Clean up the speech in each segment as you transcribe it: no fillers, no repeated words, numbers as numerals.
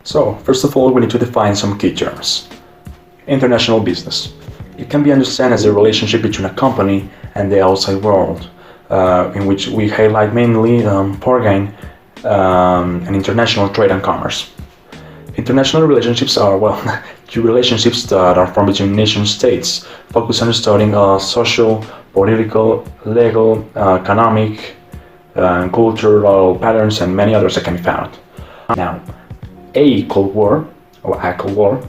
So, first of all, we need to define some key terms. International business. It can be understood as a relationship between a company and the outside world, in which we highlight mainly foreign and international trade and commerce. International relationships are, well, two relationships that are formed between nation states, focused on studying social, political, legal, economic, cultural patterns, and many others that can be found. Now, a Cold War, or a Cold War,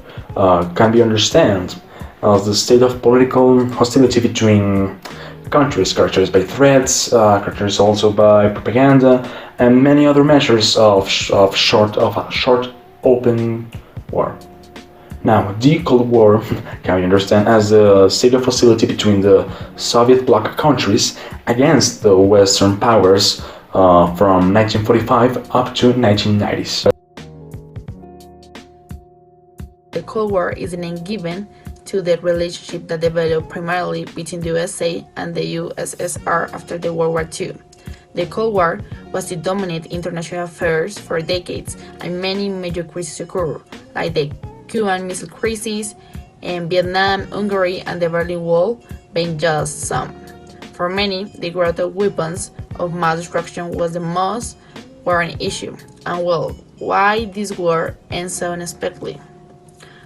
can be understood as the state of political hostility between countries, characterized by threats, characterized also by propaganda, and many other measures of short open war. Now, the Cold War can be understood as the state of hostility between the Soviet bloc countries against the Western powers from 1945 up to 1990s. The Cold War is a name given to the relationship that developed primarily between the USA and the USSR after the World War II. The Cold War was to dominate international affairs for decades, and many major crises occurred, like the Cuban Missile Crisis, and Vietnam, Hungary, and the Berlin Wall being just some. For many, the growth of weapons of mass destruction was the most worrying issue, and well, why this war ends so unexpectedly?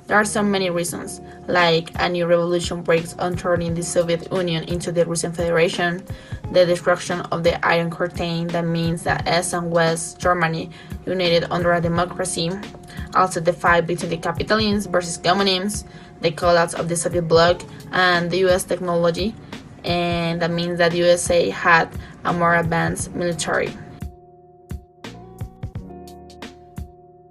There are so many reasons, like a new revolution breaks on turning the Soviet Union into the Russian Federation, the destruction of the Iron Curtain that means that East and West Germany united under a democracy, also the fight between the capitalism versus communism, the collapse of the Soviet bloc, and the US technology, and that means that the USA had a more advanced military.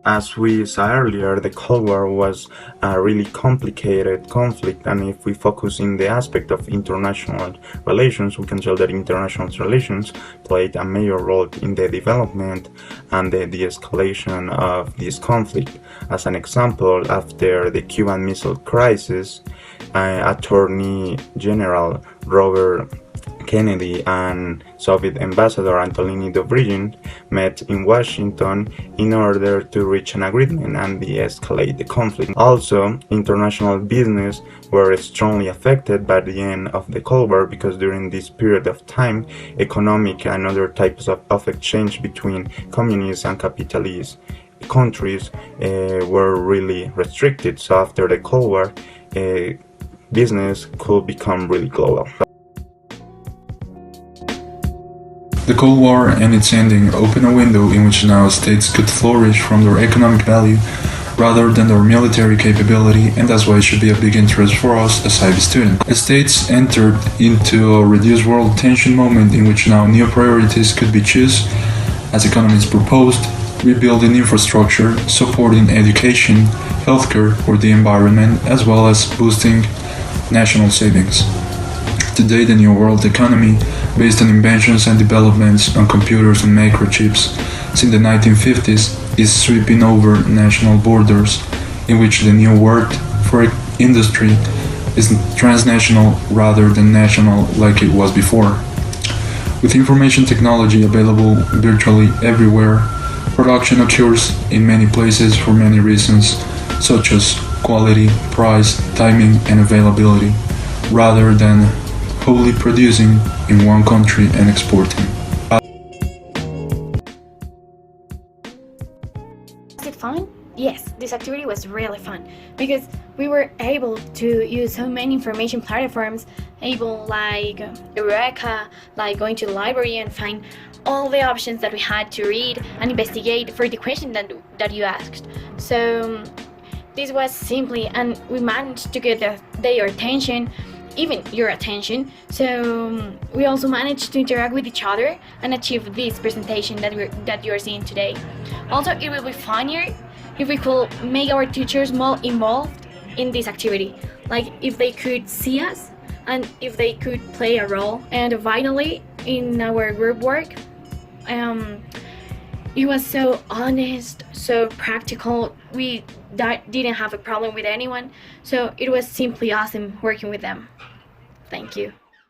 As we saw earlier, the Cold War was a really complicated conflict, and if we focus in the aspect of international relations, we can tell that international relations played a major role in the development and the de-escalation of this conflict. As an example, after the Cuban Missile Crisis, Attorney General Robert Kennedy and Soviet Ambassador Antonio Dobrygin met in Washington in order to reach an agreement and de-escalate the conflict. Also, international business were strongly affected by the end of the Cold War because during this period of time, economic and other types of exchange between communist and capitalist countries were really restricted. So after the Cold War, business could become really global. The Cold War and its ending opened a window in which now states could flourish from their economic value rather than their military capability, and that's why it should be a big interest for us as IB students. The states entered into a reduced world tension moment in which now new priorities could be chosen as economies proposed, rebuilding infrastructure, supporting education, healthcare, or the environment, as well as boosting national savings. Today, the new world economy, based on inventions and developments on computers and microchips since the 1950s, is sweeping over national borders, in which the new word for industry is transnational rather than national like it was before. With information technology available virtually everywhere, production occurs in many places for many reasons, such as quality, price, timing, and availability, rather than wholly producing in one country and exporting. Was it fun? Yes, this activity was really fun because we were able to use so many information platforms, like Eureka, like going to the library and find all the options that we had to read and investigate for the question that you asked. So this was simply, and we managed to get their attention, even your attention. So we also managed to interact with each other and achieve this presentation that you're seeing today. Also, it will be funnier if we could make our teachers more involved in this activity, like if they could see us and if they could play a role. And finally, in our group work, it was so honest, so practical. We didn't have a problem with anyone, so it was simply awesome working with them. Thank you.